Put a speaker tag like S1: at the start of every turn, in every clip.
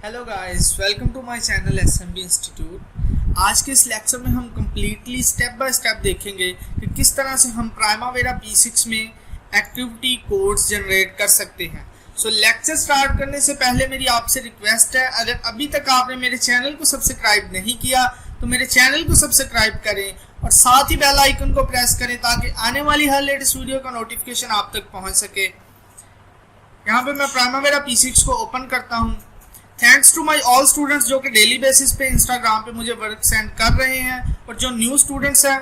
S1: Hello guys, welcome to my channel SMB institute. आज के इस लेक्चर में हम कम्प्लीटली स्टेप बाय स्टेप देखेंगे कि किस तरह से हम प्राइमावेरा P6 में एक्टिविटी कोड्स जनरेट कर सकते हैं। सो लेक्चर स्टार्ट करने से पहले मेरी आपसे रिक्वेस्ट है, अगर अभी तक आपने मेरे चैनल को सब्सक्राइब नहीं किया तो मेरे चैनल को सब्सक्राइब करें और साथ ही बेल आइकन को प्रेस करें ताकि आने वाली हर लेटेस्ट वीडियो का नोटिफिकेशन आप तक पहुंच सके। यहाँ पे मैं प्राइमावेरा P6 को ओपन करता हूँ। Thanks to my all students जो कि डेली बेसिस पे इंस्टाग्राम पे मुझे वर्क सेंड कर रहे हैं, और जो न्यू स्टूडेंट्स हैं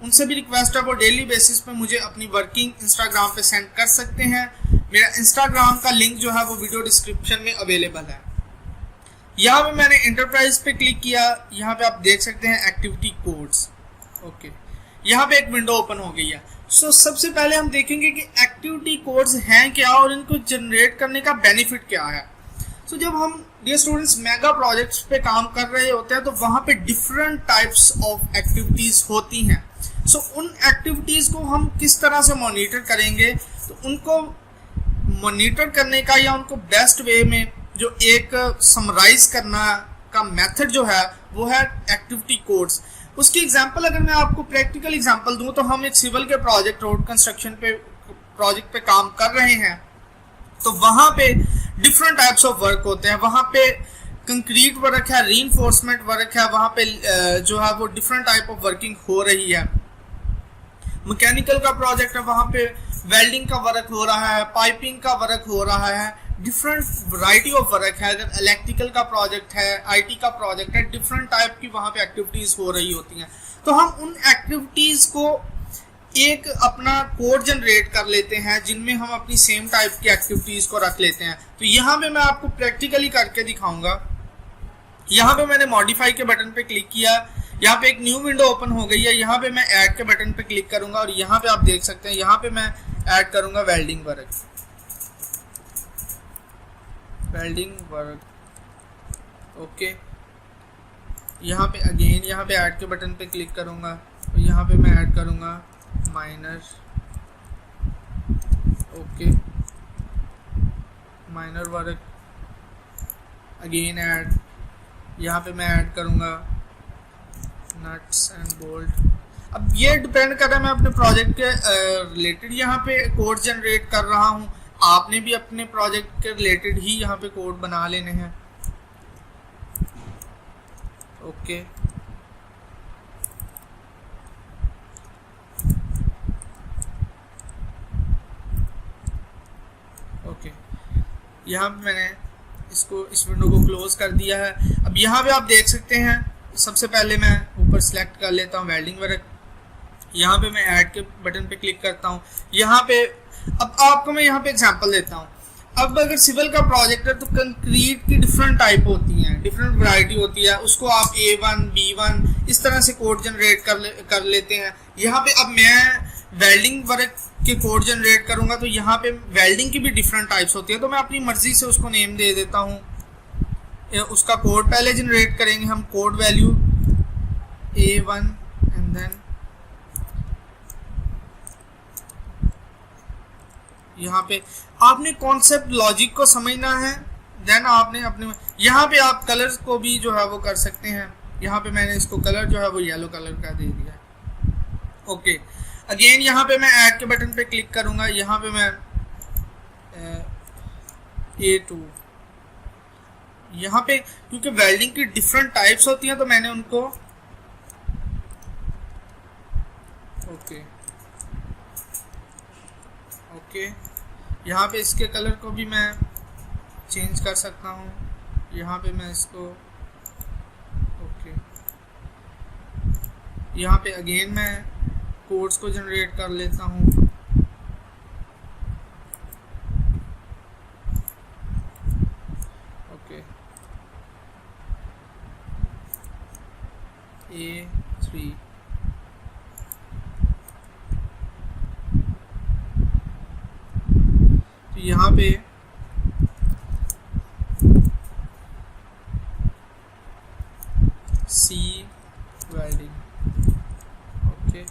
S1: उनसे भी रिक्वेस्ट है वो डेली बेसिस पे मुझे अपनी वर्किंग इंस्टाग्राम पे सेंड कर सकते हैं। मेरा इंस्टाग्राम का लिंक जो है वो वीडियो डिस्क्रिप्शन में अवेलेबल है। यहाँ पे मैंने इंटरप्राइज पे क्लिक किया। यहाँ पे आप देख सकते हैं एक्टिविटी कोड्स। ओके, यहाँ पे एक विंडो ओपन हो गई है। सो सबसे पहले हम देखेंगे कि एक्टिविटी कोड्स हैं क्या और इनको जनरेट करने का बेनिफिट क्या है। तो जब हम डियर स्टूडेंट्स मेगा प्रोजेक्ट्स पे काम कर रहे होते हैं तो वहाँ पे डिफरेंट टाइप्स ऑफ एक्टिविटीज़ होती हैं। सो उन एक्टिविटीज़ को हम किस तरह से मॉनिटर करेंगे, तो उनको मॉनिटर करने का या उनको बेस्ट वे में जो एक समराइज करना का मेथड जो है वो है एक्टिविटी कोड्स। उसकी एग्जांपल अगर मैं आपको प्रैक्टिकल एग्जांपल दूं तो हम एक सिविल के प्रोजेक्ट रोड कंस्ट्रक्शन पे प्रोजेक्ट पे काम कर रहे हैं, तो वहाँ पे डिफरेंट टाइप्स ऑफ वर्क होते हैं। वहाँ पे कंक्रीट वर्क है, रीइंफोर्समेंट वर्क है, वहाँ पे जो है वो डिफरेंट टाइप ऑफ वर्किंग हो रही है। मैकेनिकल का प्रोजेक्ट है, वहाँ पे वेल्डिंग का वर्क हो रहा है, पाइपिंग का वर्क हो रहा है, डिफरेंट वैरायटी ऑफ वर्क है। अगर इलेक्ट्रिकल का प्रोजेक्ट है, आईटी का प्रोजेक्ट है, डिफरेंट टाइप की वहाँ पे एक्टिविटीज़ हो रही होती हैं। तो हम उन एक्टिविटीज़ को एक अपना कोड जनरेट कर लेते हैं जिनमें हम अपनी सेम टाइप की एक्टिविटीज़ को रख लेते हैं। तो यहाँ पे मैं आपको प्रैक्टिकली करके दिखाऊंगा। यहाँ पे मैंने मॉडिफाई के बटन पे क्लिक किया। यहाँ पे एक न्यू विंडो ओपन हो गई है। यहाँ पे मैं ऐड के बटन पे क्लिक करूंगा और यहाँ पे आप देख सकते हैं यहाँ पे मैं ऐड करूंगा वेल्डिंग वर्क। ओके, यहाँ पे अगेन यहाँ पे ऐड के बटन पे क्लिक करूंगा और यहाँ पे मैं ऐड करूंगा minor. Okay, minor work again add. यहाँ पे मैं ऐड करूँगा नट्स एंड बोल्ट। अब ये डिपेंड कर रहा है मैं अपने प्रोजेक्ट के रिलेटेड यहाँ पे कोड जनरेट कर रहा हूँ। आपने भी अपने प्रोजेक्ट के रिलेटेड ही यहाँ पे कोड बना लेने हैं। ओके, यहाँ पे मैंने इस विंडो को क्लोज कर दिया है। अब यहाँ पे आप देख सकते हैं, सबसे पहले मैं ऊपर सिलेक्ट कर लेता हूँ वेल्डिंग वर्क। यहाँ पे मैं ऐड के बटन पे क्लिक करता हूँ। यहाँ पे अब आपको मैं यहाँ पे एग्जांपल देता हूँ। अब अगर सिविल का प्रोजेक्ट है तो कंक्रीट की डिफरेंट टाइप होती हैं, डिफरेंट वैरायटी होती है। उसको आप A1, B1 इस तरह से कोड जनरेट कर लेते हैं। यहाँ पे अब मैं वेल्डिंग वर्क के कोड जनरेट करूंगा तो यहाँ पे वेल्डिंग की भी डिफरेंट टाइप्स होती है, तो मैं अपनी मर्जी से उसको नेम दे देता हूँ। उसका कोड पहले जनरेट करेंगे हम, code value A1 and then यहाँ पे आपने कॉन्सेप्ट लॉजिक को समझना है। देन आपने अपने यहाँ पे आप कलर्स को भी जो है वो कर सकते हैं। यहाँ पे मैंने इसको कलर जो है वो येलो कलर का दे दिया। ओके, अगेन यहाँ पे मैं ऐड के बटन पे क्लिक करूंगा। यहाँ पे मैं A2, यहाँ पे क्योंकि वेल्डिंग की डिफरेंट टाइप्स होती हैं तो मैंने उनको ओके यहाँ पे इसके कलर को भी मैं चेंज कर सकता हूँ। यहाँ पे मैं इसको यहाँ पे अगेन मैं कोड्स को जनरेट कर लेता हूँ। ओके, A3 तो यहाँ पे C welding. Okay,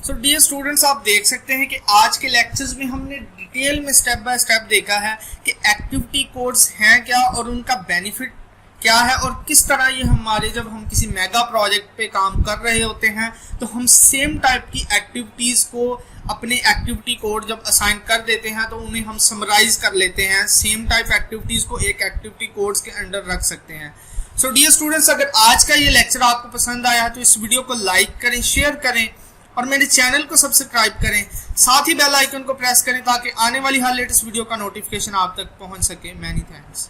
S1: so dear students, आप देख सकते हैं कि आज के लेक्चर्स में हमने डिटेल में स्टेप बाय स्टेप देखा है कि एक्टिविटी कोड्स हैं क्या और उनका बेनिफिट क्या है और किस तरह ये हमारे जब हम किसी मेगा प्रोजेक्ट पे काम कर रहे होते हैं तो हम सेम टाइप की एक्टिविटीज़ को अपने एक्टिविटी कोड जब असाइन कर देते हैं तो उन्हें हम समराइज कर लेते हैं, सेम टाइप एक्टिविटीज़ को एक एक्टिविटी कोड्स के अंडर रख सकते हैं। सो डियर स्टूडेंट्स, अगर आज का ये लेक्चर आपको पसंद आया है तो इस वीडियो को लाइक करें, शेयर करें और मेरे चैनल को सब्सक्राइब करें, साथ ही बेल आइकन को प्रेस करें ताकि आने वाली हर लेटेस्ट वीडियो का नोटिफिकेशन आप तक पहुंच सके। Many thanks.